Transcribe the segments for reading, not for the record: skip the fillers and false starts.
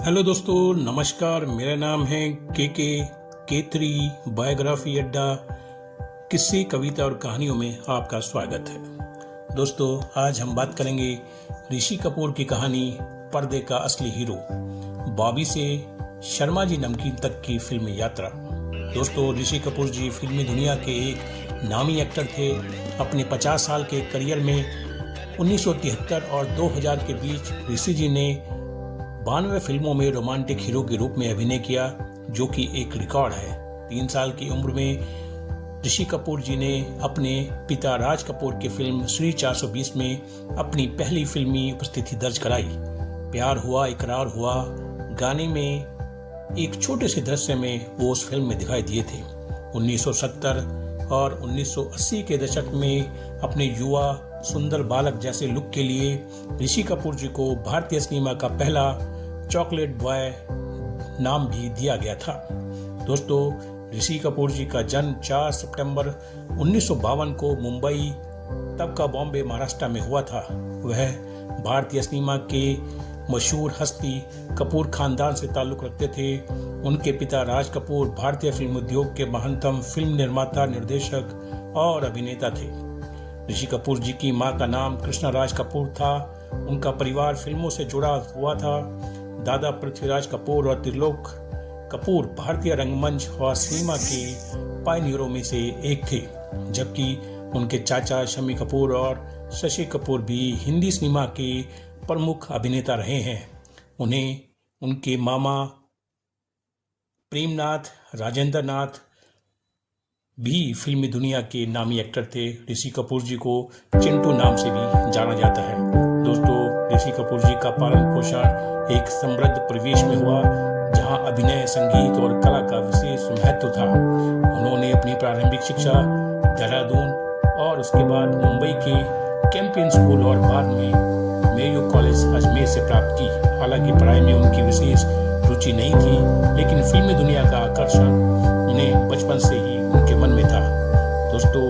Hello दोस्तों, नमस्कार। मेरा नाम है केतरी बायोग्राफी अड्डा किस्से, कविता और कहानियों में आपका स्वागत है। दोस्तों, आज हम बात करेंगे ऋषि कपूर की कहानी पर्दे का असली हीरो, बॉबी से शर्मा जी नमकीन तक की फिल्मी यात्रा। दोस्तों, ऋषि कपूर जी फिल्मी दुनिया के एक नामी एक्टर थे। अपने 50 साल के करियर में 1973 और 2000 के बीच ऋषि जी ने 92 फिल्मों में रोमांटिक हीरो के रूप में अभिनय किया, जो कि एक रिकॉर्ड है। 3 साल की उम्र में ऋषि कपूर जी ने अपने पिता राज कपूर की फिल्म श्री 420 में अपनी पहली फिल्मी उपस्थिति दर्ज कराई। प्यार हुआ इकरार हुआ गाने में एक छोटे से दृश्य में वो उस फिल्म में दिखाई दिए थे। 1970 और 1980 के दशक में अपने युवा सुंदर बालक जैसे लुक के लिए ऋषि कपूर जी को भारतीय सिनेमा का पहला चॉकलेट बॉय नाम भी दिया गया था। दोस्तों, ऋषि कपूर जी का जन्म 4 सितंबर 1952 को मुंबई, तब का बॉम्बे, महाराष्ट्र में हुआ था। वह भारतीय सिनेमा के मशहूर हस्ती कपूर खानदान से ताल्लुक रखते थे। उनके पिता राज कपूर भारतीय फिल्म उद्योग के महानतम फिल्म निर्माता, निर्देशक और अभिनेता थे। ऋषि कपूर जी की मां का नाम कृष्णा राज कपूर था। उनका परिवार फिल्मों से जुड़ा हुआ था। दादा पृथ्वीराज कपूर और त्रिलोक कपूर भारतीय रंगमंच और सिनेमा के पायनियरों में से एक थे, जबकि उनके चाचा शम्मी कपूर और शशि कपूर भी हिंदी सिनेमा के प्रमुख अभिनेता रहे हैं। उन्हें उनके मामा प्रेमनाथ राजेंद्र नाथ भी फिल्मी दुनिया के नामी एक्टर थे। ऋषि कपूर जी को चिंटू नाम से भी जाना जाता है। दोस्तों, ऋषि कपूर जी का पालन पोषण एक समृद्ध परिवेश में हुआ, जहां अभिनय, संगीत और कला का विशेष महत्व था। उन्होंने अपनी प्रारंभिक शिक्षा देहरादून और उसके बाद मुंबई के कैंपियन स्कूल और बाद में मेयो कॉलेज अजमेर से प्राप्त की। हालांकि पढ़ाई में उनकी विशेष रुचि नहीं थी, लेकिन फिल्मी दुनिया का आकर्षण उन्हें बचपन से ही उनके मन में था। दोस्तों,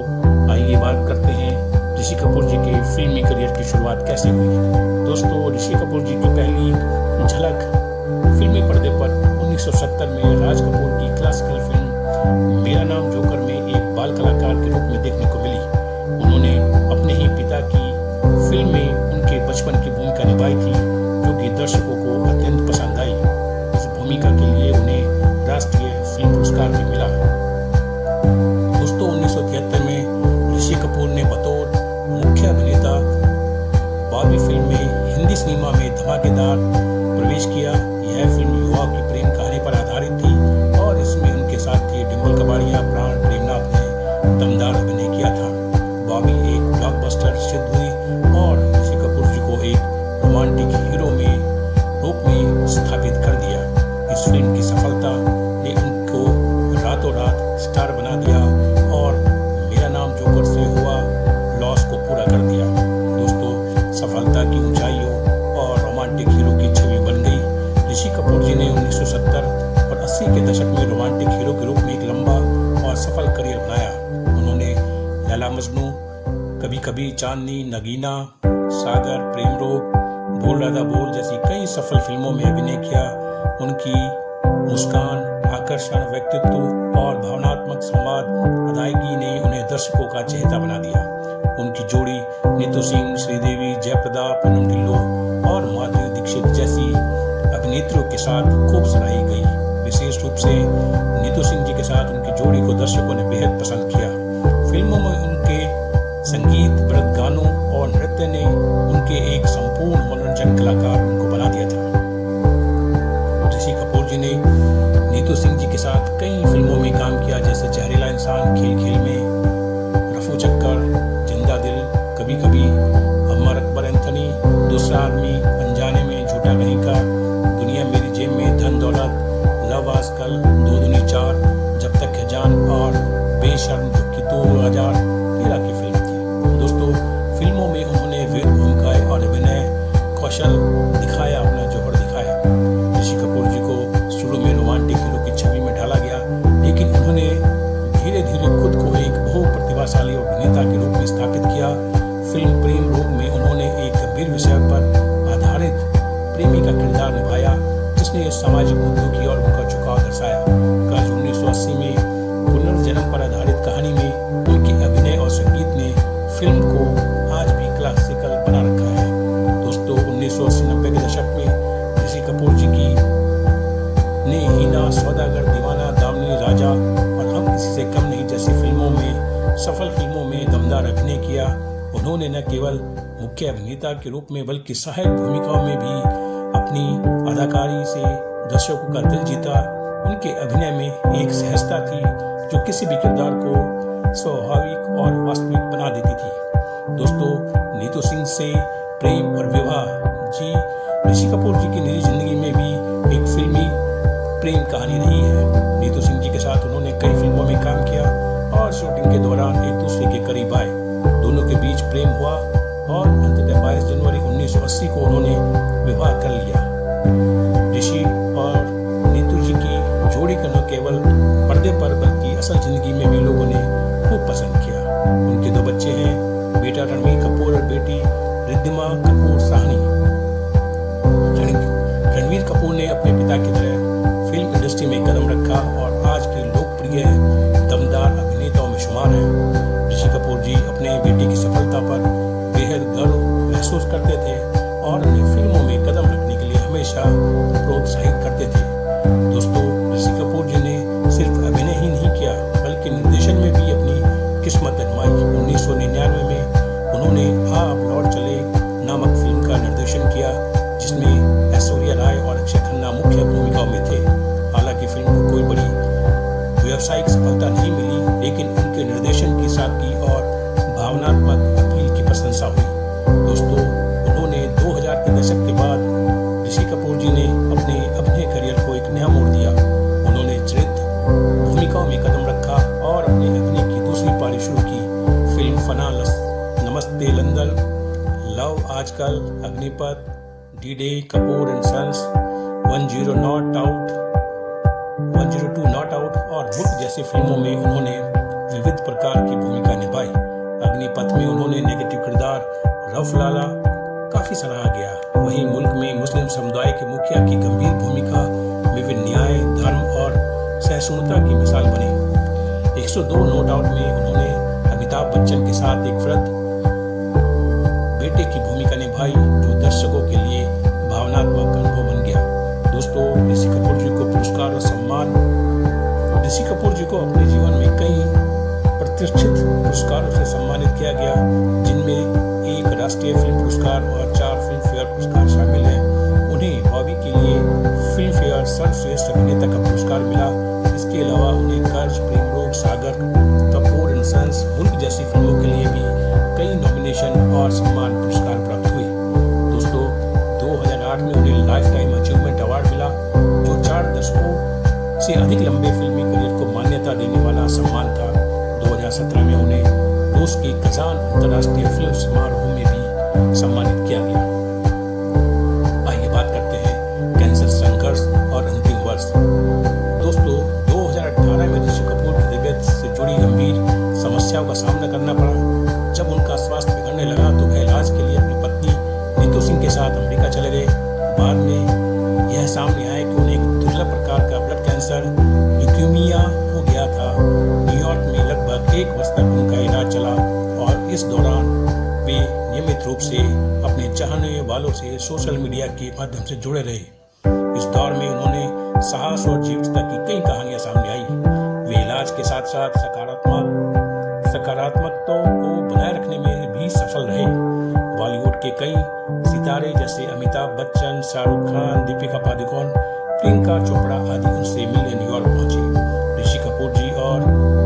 आइए बात करते हैं ऋषि कपूर जी के फिल्मी करियर की शुरुआत कैसे हुई। दोस्तों, ऋषि कपूर जी की पहली झलक फिल्मी पर्दे पर 1970 में राज कपूर की क्लासिकल फिल्म मेरा नाम जोकर में एक बाल कलाकार के रूप में देखने को मिली। उन्होंने अपने ही पिता की फिल्म में उनके बचपन की भूमिका निभाई थी, जो कि दर्शकों को अत्यंत पसंद आई। इस भूमिका के लिए उन्हें राष्ट्रीय फिल्म पुरस्कार भी मिला। दोस्तों, 1973 में ऋषि कपूर ने बतौर मुख्य अभिनेता बॉबी फिल्म में हिंदी सिनेमा में धमाकेदार प्रवेश किया। यह फिल्म युवाओं की प्रेम कहानी पर आधारित थी और इसमें उनके साथ थे डिम्पल कपाड़िया, प्राण प्रेमनाथ ने दमदार अभिनय किया था। बॉबी एक ब्लॉकबस्टर सिद्ध हुई और ऋषि कपूर जी को एक रोमांटिक हीरो में रूप में स्थापित कर दिया। इस फिल्म की सफलता ने उनको रातों रात स्टार बना दिया और मेरा नाम जोकर से हुआ लॉस को पूरा कर दिया। दोस्तों, सफलता की ऊंचाइयों और रोमांटिक हीरो की छवि बन गई। ऋषि कपूर जी ने 1970 और 80 के दशक में रोमांटिक हीरो के रूप में एक लंबा और सफल करियर बनाया। उन्होंने लैला मजनू, कभी कभी चांदनी, नगीना, सागर, प्रेम रोग, बोल राधा बोल जैसी कई सफल फिल्मों में अभिनय किया। उनकी मुस्कान, आकर्षण, व्यक्तित्व और भावनात्मक संवाद अदायगी ने उन्हें दर्शकों का चहेता बना दिया। उनकी जोड़ी नीतू सिंह, श्रीदेवी, जयप्रदा, पूनम ढिल्लों और माधुरी दीक्षित जैसी अभिनेत्रियों के साथ खूब सराही गई। विशेष रूप से नीतू सिंह जी के साथ उनकी जोड़ी को दर्शकों ने बेहद पसंद किया। फिल्मों में उनके संगीत, वृत्त गानों और नृत्य ने उनके एक संपूर्ण मनोरंजन कलाकार उनको बना दिया था। ऋषि कपूर जी ने नीतू सिंह जी के साथ कई फिल्मों में काम किया, जैसे जहरीला इंसान, खेल खेल में, रफू चक्कर, जिंदा दिल, कभी कभी, अमर अकबर एंथनी, दूसरा आदमी, अनजाने में, झूठा कहीं का, दुनिया मेरी जेब में, धन दौलत, लव आजकल, 2 दूनी 4, जब तक है जान और बेशर्म, जो कि 2013 की फिल्म थी। दोस्तों, फिल्मों में उन्होंने विविध भूमिकाएं और अभिनय कौशल दिखाया, अपना जौहर दिखाया। ऋषि कपूर जी को शुरू में रोमांटिक हीरो की छवि में ढाला गया, सौदागर, दीवाना, दामनी, राजा और हम किसी से कम नहीं जैसी फिल्मों में, सफल फिल्मों में दमदार अभिनय किया। उन्होंने न केवल मुख्य अभिनेता के रूप में बल्कि सहायक भूमिकाओं में भी अपनी अदाकारी से दर्शकों का दिल जीता। उनके अभिनय में एक सहजता थी जो किसी भी किरदार को स्वाभाविक और वास्तविक बना देती थी। दोस्तों, नीतू सिंह से प्रेम और विवाह जी ऋषि कपूर जी की निजी जिंदगी में भी एक फिल्मी प्रेम कहानी रही है। नीतू सिंह जी के साथ उन्होंने कई फिल्मों में काम किया और शूटिंग के दौरान एक दूसरे के करीब आए। दोनों के बीच प्रेम हुआ और अंततः 22 जनवरी 1980 को उन्होंने विवाह कर लिया। ऋषि और नीतू जी की जोड़ी को न केवल पर्दे पर बल्कि असल जिंदगी में भी लोगों ने खूब पसंद किया। उनके 2 बच्चे हैं, बेटा रणवीर कपूर और बेटी रिद्धिमा कपूर साहनी। रणवीर कपूर ने अपने पिता की तरह फिल्म इंडस्ट्री में कदम रखा और आज के लोकप्रिय दमदार अभिनेताओं में शुमार हैं। ऋषि कपूर जी अपने बेटे की सफलता पर बेहद गर्व महसूस करते थे और उन्हें फिल्मों में कदम रखने के लिए हमेशा प्रोत्साहित करते थे। दोस्तों, ऋषि कपूर जी ने सिर्फ अभिनय ही नहीं किया बल्कि निर्देशन में भी अपनी किस्मत आजमाई। 1999 में उन्होंने आप लौट चले नामक फिल्म का निर्देशन किया, जिसमें ऐश्वर्या राय और अक्षय खन्ना मुख्य भूमिकाओं में थे। हालांकि फिल्म को कोई बड़ी व्यावसायिक सफलता नहीं मिली, लेकिन उनके निर्देशन की सादगी और भावनात्मक अपील की प्रशंसा हुई। दोस्तों, उन्होंने 2000 के दशक के बाद ऋषि कपूर जी ने अपने अभिनय करियर को एक नया मोड़ दिया। उन्होंने चरित्र भूमिकाओं में कदम रखा और अपने अभिनय की दूसरी पारी शुरू की। फिल्म फना, नमस्ते London, love Aajkal, Agneepath, D Day, Kapoor and sons, 102 not out और मुल्क जैसी फिल्मों में उन्होंने विविध प्रकार की भूमिका निभाई। अग्निपथ में उन्होंने नेगेटिव किरदार रफ लाला काफी सराहा गया। वहीं मुल्क में मुस्लिम समुदाय के मुखिया की गंभीर भूमिका में वे न्याय, धर्म और सहिष्णुता की मिसाल बने। 102 नॉट आउट में उन्होंने अमिताभ बच्चन के साथ एक वृद्ध बेटे की भूमिका निभाई, जो दर्शकों के लिए भावनात्मक अनुभव बन गया। दोस्तों, ऋषि कपूर जी को पुरस्कार और सम्मान। ऋषि कपूर जी को अपने जीवन में कई प्रतिष्ठित पुरस्कारों से सम्मानित किया गया, जिनमें एक राष्ट्रीय फिल्म पुरस्कार और 4 फिल्म फेयर पुरस्कार शामिल हैं। उन्हें बॉबी के लिए फिल्म फेयर सर्वश्रेष्ठ अभिनेता का पुरस्कार मिला। इसके अलावा उन्हें कर्ज, प्रेम रोग, सागर, कपूर एंड सन्स, मुल्क जैसी फिल्मों के लिए भी कई नॉमिनेशन और सम्मान पुरस्कार प्राप्त हुए। दोस्तों, 2008 में उन्हें लाइफ टाइम अचीवमेंट अवार्ड मिला, जो 4 दशकों से अधिक लंबे फिल्मी करियर को मान्यता देने वाला सम्मान था। 2017 में उन्हें रूस के कजान अंतर्राष्ट्रीय फिल्म समारोह में भी सम्मानित किया गया। आइए बात करते हैं कैंसर संघर्ष और अंतिम वर्ष। दोस्तों, 2018 में ऋषि कपूर की तबीयत से जुड़ी गंभीर समस्याओं का सामना करना पड़ा। जब उनका स्वास्थ्य बिगड़ने लगा तो वह इलाज के लिए अपनी पत्नी नीतू सिंह के साथ अमेरिका चले गए। बाद में यह सामने आया कि उन्हें एक दुर्लभ प्रकार का ब्लड कैंसर ल्यूकीमिया हो गया था। न्यूयॉर्क में लगभग 1 वर्ष तक उनका इलाज चला और इस दौरान वे नियमित रूप से अपने चाहने वालों से सोशल मीडिया के माध्यम से जुड़े रहे। इस दौर में उन्होंने साहस और जीवटता की कई कहानियां सामने आई। वे इलाज के साथ साथ सकारात्मकता को बनाए रखने में भी सफल रहे। बॉलीवुड के कई सितारे जैसे अमिताभ बच्चन, शाहरुख खान, दीपिका पादुकोण, प्रियंका चोपड़ा आदि उनसे मिलने न्यूयॉर्क पहुंचे। ऋषि कपूर जी और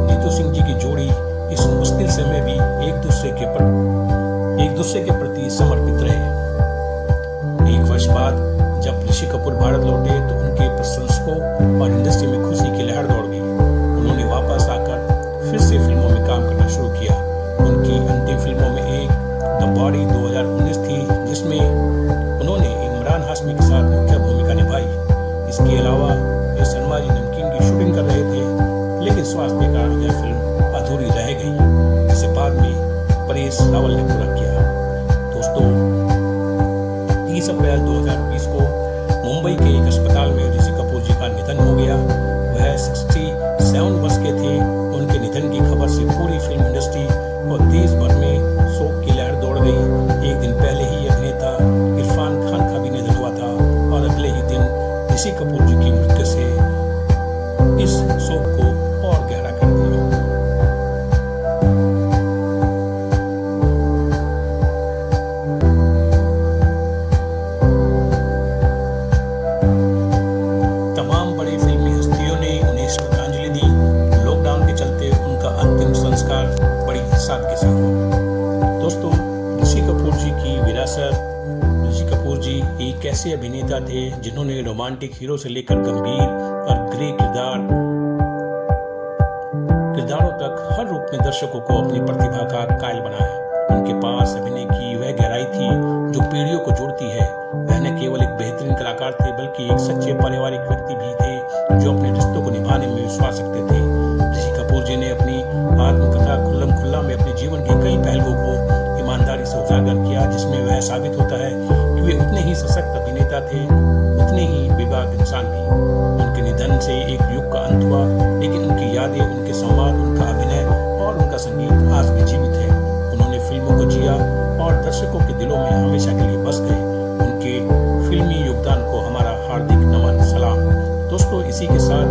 नीतू सिंह जी की जोड़ी इस मुश्किल समय भी एक दूसरे के प्रति समर्पित रहे। 1 वर्ष बाद जब ऋषि कपूर भारत लौटे तो उनके प्रशंसकों और इंडस्ट्री में खुशी की लहर दौड़ गई। उन्होंने वापस आकर फिर से फिल्मों में काम करना शुरू किया। उनकी अंतिम फिल्मों में एक द बॉडी 2019 थी, जिसमें उन्होंने इमरान हाशमी के साथ मुख्य भूमिका निभाई। इसके अलावा वे शर्मा जी नमकीन की शूटिंग कर रहे थे, लेकिन स्वास्थ्य के कारण यह फिल्म अधूरी रह गई, जिसे बाद में परेश रावल ने पूरा किया। दोस्तों, 30 अप्रैल 2020 को मुंबई के एक अस्पताल में ऋषि कपूर जी का निधन हो गया। वह 67 वर्ष के थे। उनके निधन की खबर से पूरी फिल्म इंडस्ट्री और देश भर में शोक की लहर दौड़ गई। एक दिन पहले ही अभिनेता इरफान खान का भी निधन हुआ था और अगले ही दिन ऋषि कपूर जी की मृत्यु से ऐसे अभिनेता थे जिन्होंने रोमांटिक हीरो से लेकर गंभीर और ग्रे किरदारों तक हर रूप में दर्शकों को अपनी प्रतिभा का कायल बनाया। उनके पास अभिनय की वह गहराई थी जो पीढ़ियों को जोड़ती है। वह न केवल एक बेहतरीन कलाकार थे बल्कि एक सच्चे पारिवारिक व्यक्ति भी थे जो अपने रिश्तों को निभाने में विश्वास रखते थे। ऋषि कपूर जी ने अपनी आत्मकथा खुल्लम खुल्ला में अपने जीवन के कई पहलुओं को ईमानदारी से उजागर किया, जिसमें वह साबित होता है कि वे उतने ही सशक्त अभिनेता थे, उतने ही बेबाक इंसान भी। उनके निधन से एक युग का अंत हुआ, लेकिन उनकी यादें, उनके संवाद, उनका अभिनय और उनका संगीत आज भी जीवित है। उन्होंने फिल्मों को जिया और दर्शकों के दिलों में हमेशा के लिए बस गए। उनके फिल्मी योगदान को हमारा हार्दिक नमन सलाम। दोस्तों, इसी के साथ